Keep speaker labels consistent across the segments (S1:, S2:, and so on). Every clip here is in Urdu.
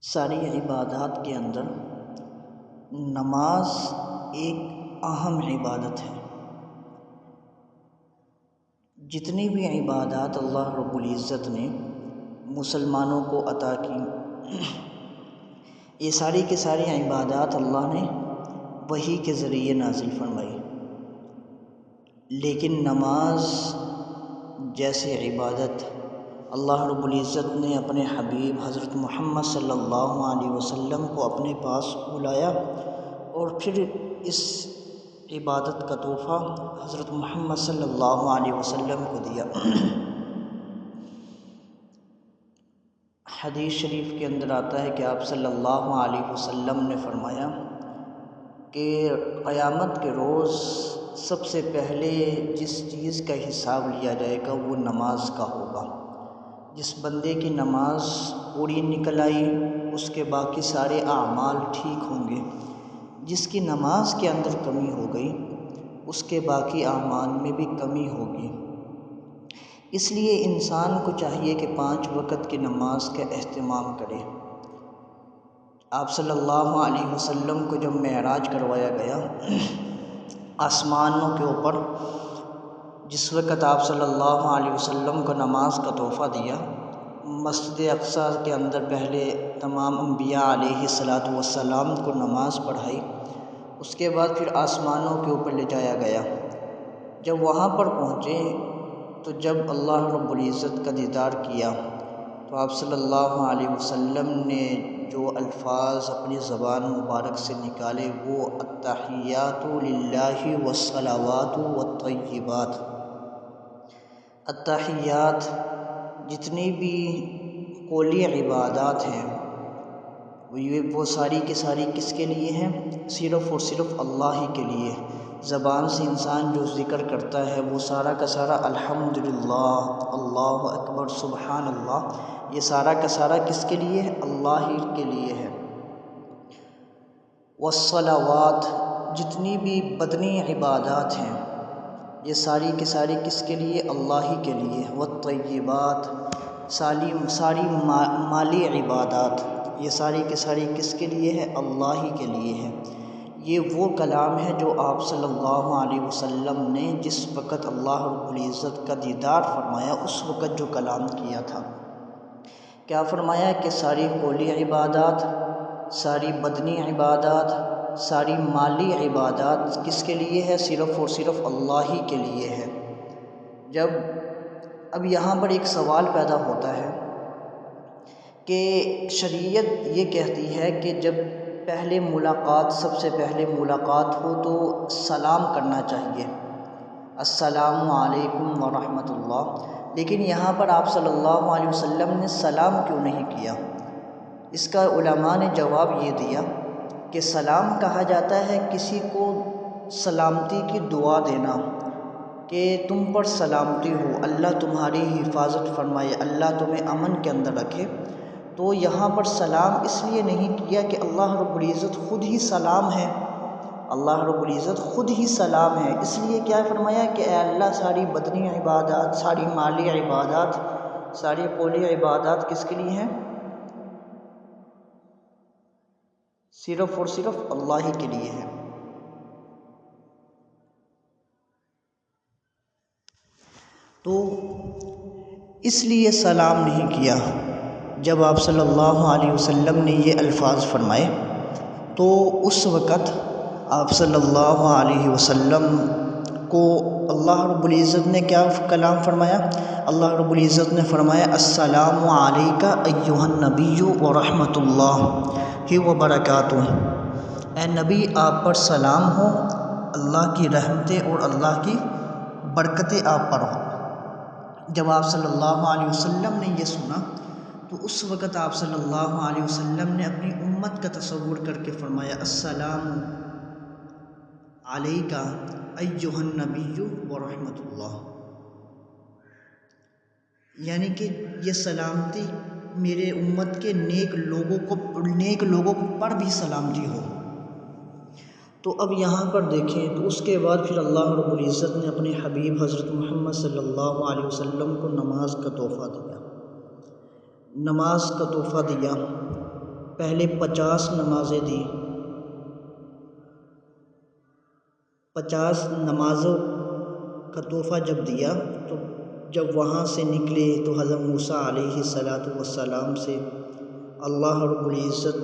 S1: ساری عبادات کے اندر نماز ایک اہم عبادت ہے۔ جتنی بھی عبادات اللہ رب العزت نے مسلمانوں کو عطا کی، یہ ساری کی ساری عبادات اللہ نے وحی کے ذریعے نازل فرمائی، لیکن نماز جیسی عبادت اللہ رب العزت نے اپنے حبیب حضرت محمد صلی اللہ علیہ وسلم کو اپنے پاس بلایا اور پھر اس عبادت کا تحفہ حضرت محمد صلی اللہ علیہ وسلم کو دیا۔ حدیث شریف کے اندر آتا ہے کہ آپ صلی اللہ علیہ وسلم نے فرمایا کہ قیامت کے روز سب سے پہلے جس چیز کا حساب لیا جائے گا وہ نماز کا ہوگا۔ جس بندے کی نماز پوری نکل آئی اس کے باقی سارے اعمال ٹھیک ہوں گے، جس کی نماز کے اندر کمی ہو گئی اس کے باقی اعمال میں بھی کمی ہوگی۔ اس لیے انسان کو چاہیے کہ 5 وقت کی نماز کا اہتمام کرے۔ آپ صلی اللہ علیہ وسلم کو جب معراج کروایا گیا آسمانوں کے اوپر، جس وقت آپ صلی اللہ علیہ وسلم کو نماز کا تحفہ دیا، مسجد اقصیٰ کے اندر پہلے تمام انبیاء علیہ الصلاۃ والسلام کو نماز پڑھائی، اس کے بعد پھر آسمانوں کے اوپر لے جایا گیا۔ جب وہاں پر پہنچے تو جب اللہ رب العزت کا دیدار کیا تو آپ صلی اللہ علیہ وسلم نے جو الفاظ اپنی زبان مبارک سے نکالے وہ التحیات للہ والصلوات والطیبات۔ التحیات جتنی بھی قولی عبادات ہیں وہ ساری کی ساری کس کے لیے ہیں؟ صرف اور صرف اللہ ہی کے لیے۔ زبان سے انسان جو ذکر کرتا ہے وہ سارا کا سارا الحمدللہ، اللہ اکبر، سبحان اللہ، یہ سارا کا سارا کس کے لیے ہے؟ اللہ ہی کے لیے ہے۔ والصلوات جتنی بھی بدنی عبادات ہیں یہ ساری کی ساری کس کے لیے؟ اللہ ہی کے لیے۔ والطیبات ساری مالی عبادات یہ ساری کی ساری کس کے لیے ہے؟ اللہ ہی کے لیے ہے۔ یہ وہ کلام ہے جو آپ صلی اللہ علیہ وسلم نے جس وقت اللہ رب العزت کا دیدار فرمایا اس وقت جو کلام کیا تھا۔ کیا فرمایا کہ ساری قولی عبادات، ساری بدنی عبادات، ساری مالی عبادات کس کے لیے ہے؟ صرف اور صرف اللہ ہی کے لیے ہے۔ اب یہاں پر ایک سوال پیدا ہوتا ہے کہ شریعت یہ کہتی ہے کہ جب پہلے ملاقات، سب سے پہلے ملاقات ہو تو سلام کرنا چاہیے، السلام علیکم ورحمۃ اللہ، لیکن یہاں پر آپ صلی اللہ علیہ وسلم نے سلام کیوں نہیں کیا؟ اس کا علماء نے جواب یہ دیا کہ سلام کہا جاتا ہے کسی کو سلامتی کی دعا دینا کہ تم پر سلامتی ہو، اللہ تمہاری حفاظت فرمائے، اللہ تمہیں امن کے اندر رکھے۔ تو یہاں پر سلام اس لیے نہیں کیا کہ اللہ رب العزت خود ہی سلام ہے، اللہ رب العزت خود ہی سلام ہے، اس لیے کیا فرمایا کہ اے اللہ ساری بدنی عبادات، ساری مالی عبادات، ساری قولی عبادات کس کے لیے ہیں؟ صرف اور صرف اللہ ہی کے لیے ہے۔ تو اس لیے سلام نہیں کیا۔ جب آپ صلی اللہ علیہ وسلم نے یہ الفاظ فرمائے تو اس وقت آپ صلی اللہ علیہ وسلم کو اللہ رب العزت نے کیا کلام فرمایا؟ اللہ رب العزت نے فرمایا السلام علیک ایھا النبی ورحمۃ اللہ وبرکاتہ۔ اے نبی آپ پر سلام ہو، اللہ کی رحمتیں اور اللہ کی برکتیں آپ پر ہوں۔ جب آپ صلی اللہ علیہ وسلم نے یہ سنا تو اس وقت آپ صلی اللہ علیہ وسلم نے اپنی امت کا تصور کر کے فرمایا السلام علیک ایھا النبی ورحمۃ اللہ، یعنی کہ یہ سلامتی میرے امت کے نیک لوگوں پر بھی سلامتی ہو۔ تو اب یہاں پر دیکھیں تو اس کے بعد پھر اللہ رب العزت نے اپنے حبیب حضرت محمد صلی اللہ علیہ وسلم کو نماز کا تحفہ دیا، نماز کا تحفہ دیا۔ پہلے 50 نمازیں دی، 50 نمازوں کا تحفہ جب دیا تو جب وہاں سے نکلے تو حضرت موسیٰ علیہ السلام سے اللہ رب العزت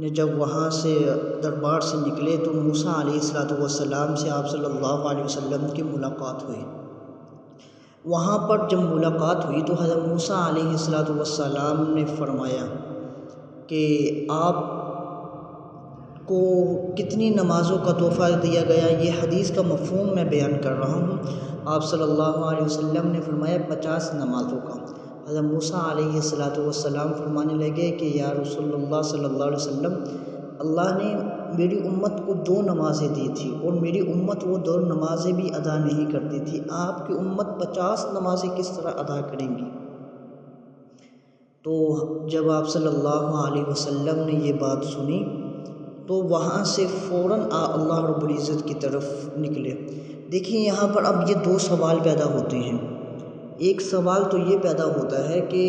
S1: نے جب وہاں سے دربار سے نکلے تو موسیٰ علیہ السلام سے آپ صلی اللہ علیہ وسلم کی ملاقات ہوئی۔ وہاں پر جب ملاقات ہوئی تو حضرت موسیٰ علیہ السلام نے فرمایا کہ آپ کو کتنی نمازوں کا تحفہ دیا گیا، یہ حدیث کا مفہوم میں بیان کر رہا ہوں۔ آپ صلی اللہ علیہ وسلم نے فرمایا 50 نمازوں کا۔ حضرت موسیٰ علیہ السلام فرمانے لگے کہ یا رسول اللہ صلی اللہ علیہ وسلم، اللہ نے میری امت کو 2 نمازیں دی تھی اور میری امت وہ 2 نمازیں بھی ادا نہیں کرتی تھی، آپ کی امت 50 نمازیں کس طرح ادا کریں گی؟ تو جب آپ صلی اللہ علیہ وسلم نے یہ بات سنی تو وہاں سے فوراً اللہ رب العزت کی طرف نکلے۔ دیکھیں یہاں پر اب یہ 2 سوال پیدا ہوتے ہیں۔ ایک سوال تو یہ پیدا ہوتا ہے کہ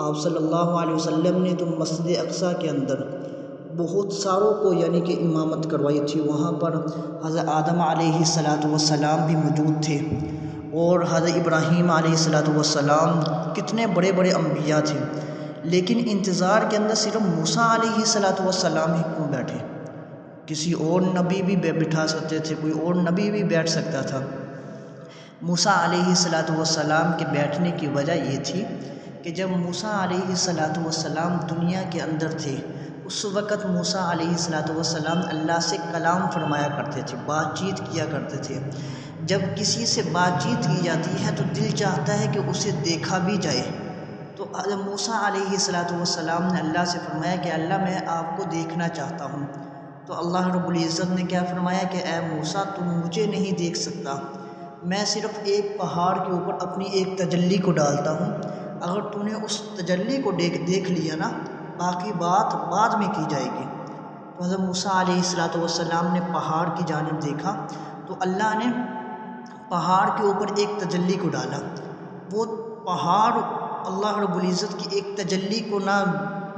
S1: آپ صلی اللہ علیہ وسلم نے تو مسجد اقصیٰ کے اندر بہت ساروں کو یعنی کہ امامت کروائی تھی، وہاں پر حضرت آدم علیہ السلام بھی موجود تھے اور حضرت ابراہیم علیہ السلام کتنے بڑے بڑے انبیاء تھے، لیکن انتظار کے اندر صرف موسیٰ علیہ السلام ہی کیوں بیٹھے؟ کسی اور نبی بھی بٹھا سکتے تھے، کوئی اور نبی بھی بیٹھ سکتا تھا۔ موسیٰ علیہ السلام کے بیٹھنے کی وجہ یہ تھی کہ جب موسیٰ علیہ السلام دنیا کے اندر تھے اس وقت موسیٰ علیہ السلام اللہ سے کلام فرمایا کرتے تھے، بات چیت کیا کرتے تھے۔ جب کسی سے بات چیت کی جاتی ہے تو دل چاہتا ہے کہ اسے دیکھا بھی جائے، تو موسیٰ علیہ السلام نے اللہ سے فرمایا کہ اللہ میں آپ کو دیکھنا چاہتا ہوں۔ تو اللہ رب العزت نے کیا فرمایا کہ اے موسیٰ تم مجھے نہیں دیکھ سکتا، میں صرف ایک پہاڑ کے اوپر اپنی ایک تجلی کو ڈالتا ہوں، اگر تو نے اس تجلی کو دیکھ لیا نا باقی بات بعد میں کی جائے گی۔ تو حضرت موسیٰ علیہ السلام نے پہاڑ کی جانب دیکھا تو اللہ نے پہاڑ کے اوپر ایک تجلی کو ڈالا، وہ پہاڑ اللہ رب العزت کی ایک تجلی کو نہ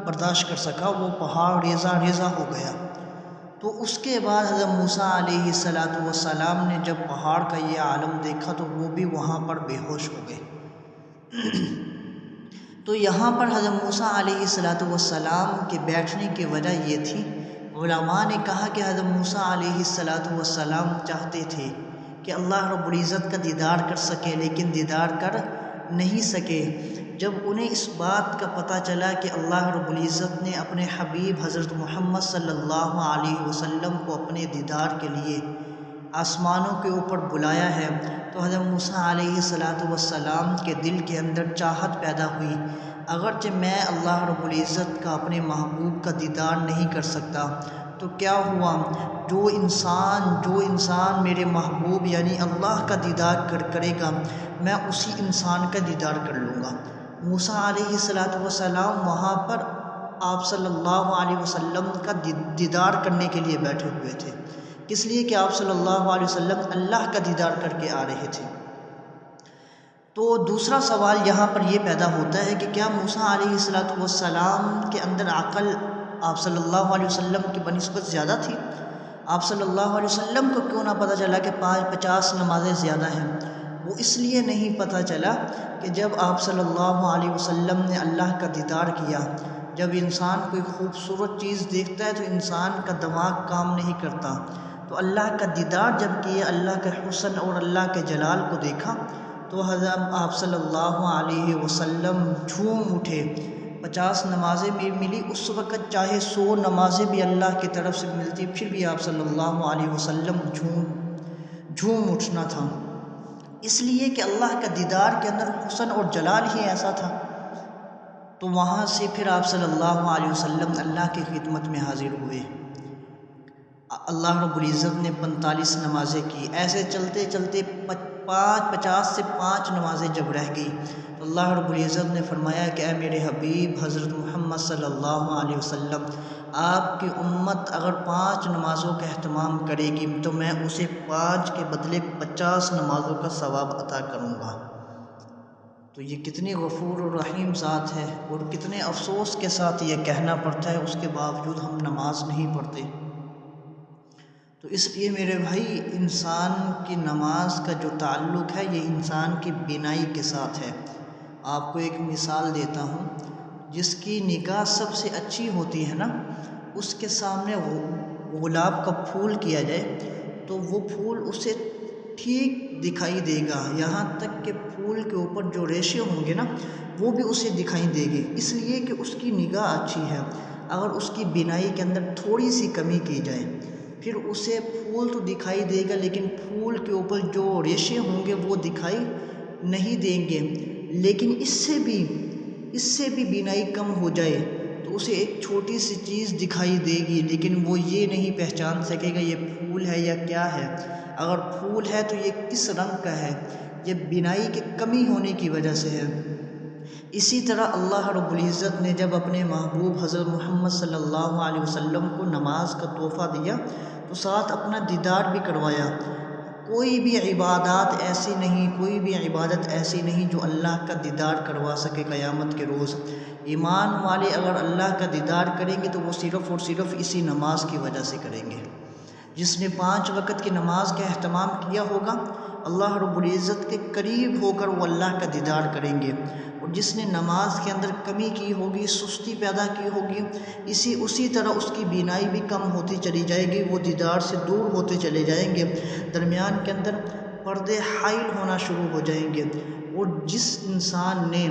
S1: برداشت کر سکا، وہ پہاڑ ریزہ ریزہ ہو گیا۔ تو اس کے بعد حضرت موسیٰ علیہ السلام نے جب پہاڑ کا یہ عالم دیکھا تو وہ بھی وہاں پر بے ہوش ہو گئے۔ تو یہاں پر حضرت موسیٰ علیہ السلام کے بیٹھنے کی وجہ یہ تھی، علماء نے کہا کہ حضرت موسیٰ علیہ السلام چاہتے تھے کہ اللہ رب العزت کا دیدار کر سکے لیکن دیدار کر نہیں سکے۔ جب انہیں اس بات کا پتہ چلا کہ اللہ رب العزت نے اپنے حبیب حضرت محمد صلی اللہ علیہ وسلم کو اپنے دیدار کے لیے آسمانوں کے اوپر بلایا ہے تو حضرت موسیٰ علیہ السلام کے دل کے اندر چاہت پیدا ہوئی، اگرچہ میں اللہ رب العزت کا اپنے محبوب کا دیدار نہیں کر سکتا تو کیا ہوا، جو انسان میرے محبوب یعنی اللہ کا دیدار کرے گا میں اسی انسان کا دیدار کر لوں گا۔ موسیٰ علیہ السلام وہاں پر آپ صلی اللہ علیہ وسلم کا دیدار کرنے کے لیے بیٹھے ہوئے تھے، اس لیے کہ آپ صلی اللہ علیہ وسلم اللہ کا دیدار کر کے آ رہے تھے۔ تو دوسرا سوال یہاں پر یہ پیدا ہوتا ہے کہ کیا موسیٰ علیہ السلام کے اندر عقل آپ صلی اللہ علیہ وسلم کی بنسبت زیادہ تھی؟ آپ صلی اللہ علیہ وسلم کو کیوں نہ پتہ چلا کہ 50 نمازیں زیادہ ہیں؟ وہ اس لیے نہیں پتہ چلا کہ جب آپ صلی اللہ علیہ وسلم نے اللہ کا دیدار کیا، جب انسان کوئی خوبصورت چیز دیکھتا ہے تو انسان کا دماغ کام نہیں کرتا، تو اللہ کا دیدار جب کیا، اللہ کے حسن اور اللہ کے جلال کو دیکھا تو حضرت آپ صلی اللہ علیہ وسلم جھوم اٹھے۔ 50 نمازیں بھی ملی اس وقت، چاہے 100 نمازیں بھی اللہ کی طرف سے ملتی پھر بھی آپ صلی اللہ علیہ وسلم جھوم اٹھنا تھا، اس لیے کہ اللہ کا دیدار کے اندر حسن اور جلال ہی ایسا تھا۔ تو وہاں سے پھر آپ صلی اللہ علیہ وسلم اللہ کی خدمت میں حاضر ہوئے۔ اللہ رب العزت نے 45 نمازیں کی، ایسے چلتے چلتے 50 سے 5 نمازیں جب رہ گئی تو اللہ رب العزت نے فرمایا کہ اے میرے حبیب حضرت محمد صلی اللہ علیہ وسلم، آپ کی امت اگر 5 نمازوں کا اہتمام کرے گی تو میں اسے 5 کے بدلے 50 نمازوں کا ثواب عطا کروں گا۔ تو یہ کتنی غفور و رحیم ذات ہے، اور کتنے افسوس کے ساتھ یہ کہنا پڑتا ہے اس کے باوجود ہم نماز نہیں پڑھتے۔ تو اس لیے میرے بھائی، انسان کی نماز کا جو تعلق ہے یہ انسان کی بینائی کے ساتھ ہے۔ آپ کو ایک مثال دیتا ہوں، جس کی نگاہ سب سے اچھی ہوتی ہے نا، اس کے سامنے گلاب کا پھول کیا جائے تو وہ پھول اسے ٹھیک دکھائی دے گا، یہاں تک کہ پھول کے اوپر جو ریشے ہوں گے نا وہ بھی اسے دکھائی دے گے، اس لیے کہ اس کی نگاہ اچھی ہے۔ اگر اس کی بینائی کے اندر تھوڑی سی کمی کی جائے پھر اسے پھول تو دکھائی دے گا لیکن پھول کے اوپر جو ریشے ہوں گے وہ دکھائی نہیں دیں گے۔ لیکن اس سے بھی بینائی کم ہو جائے تو اسے ایک چھوٹی سی چیز دکھائی دے گی، لیکن وہ یہ نہیں پہچان سکے گا یہ پھول ہے یا کیا ہے۔ اگر پھول ہے تو یہ کس رنگ کا ہے، یہ بینائی کی کمی ہونے کی وجہ سے ہے۔ اسی طرح اللہ رب العزت نے جب اپنے محبوب حضرت محمد صلی اللہ علیہ وسلم کو نماز کا تحفہ دیا تو ساتھ اپنا دیدار بھی کروایا۔ کوئی بھی عبادت ایسی نہیں جو اللہ کا دیدار کروا سکے قیامت کے روز۔ ایمان والے اگر اللہ کا دیدار کریں گے تو وہ صرف اور صرف اسی نماز کی وجہ سے کریں گے۔ جس نے 5 وقت کی نماز کا اہتمام کیا ہوگا، اللہ رب العزت کے قریب ہو کر وہ اللہ کا دیدار کریں گے، اور جس نے نماز کے اندر کمی کی ہوگی، سستی پیدا کی ہوگی، اسی طرح اس کی بینائی بھی کم ہوتی چلی جائے گی، وہ دیدار سے دور ہوتے چلے جائیں گے، درمیان کے اندر پردے حائل ہونا شروع ہو جائیں گے۔ اور جس انسان نے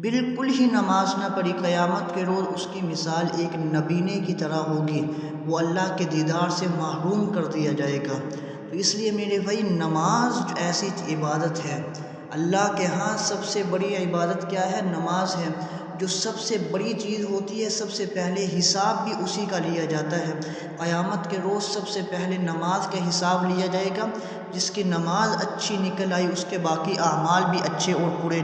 S1: بالکل ہی نماز نہ پڑھی، قیامت کے روز اس کی مثال ایک نبینے کی طرح ہوگی، وہ اللہ کے دیدار سے محروم کر دیا جائے گا۔ تو اس لیے میرے بھائی، نماز ایسی عبادت ہے، اللہ کے ہاں سب سے بڑی عبادت کیا ہے؟ نماز ہے، جو سب سے بڑی چیز ہوتی ہے۔ سب سے پہلے حساب بھی اسی کا لیا جاتا ہے۔ قیامت کے روز سب سے پہلے نماز کا حساب لیا جائے گا۔ جس کی نماز اچھی نکل آئی اس کے باقی اعمال بھی اچھے اور پورے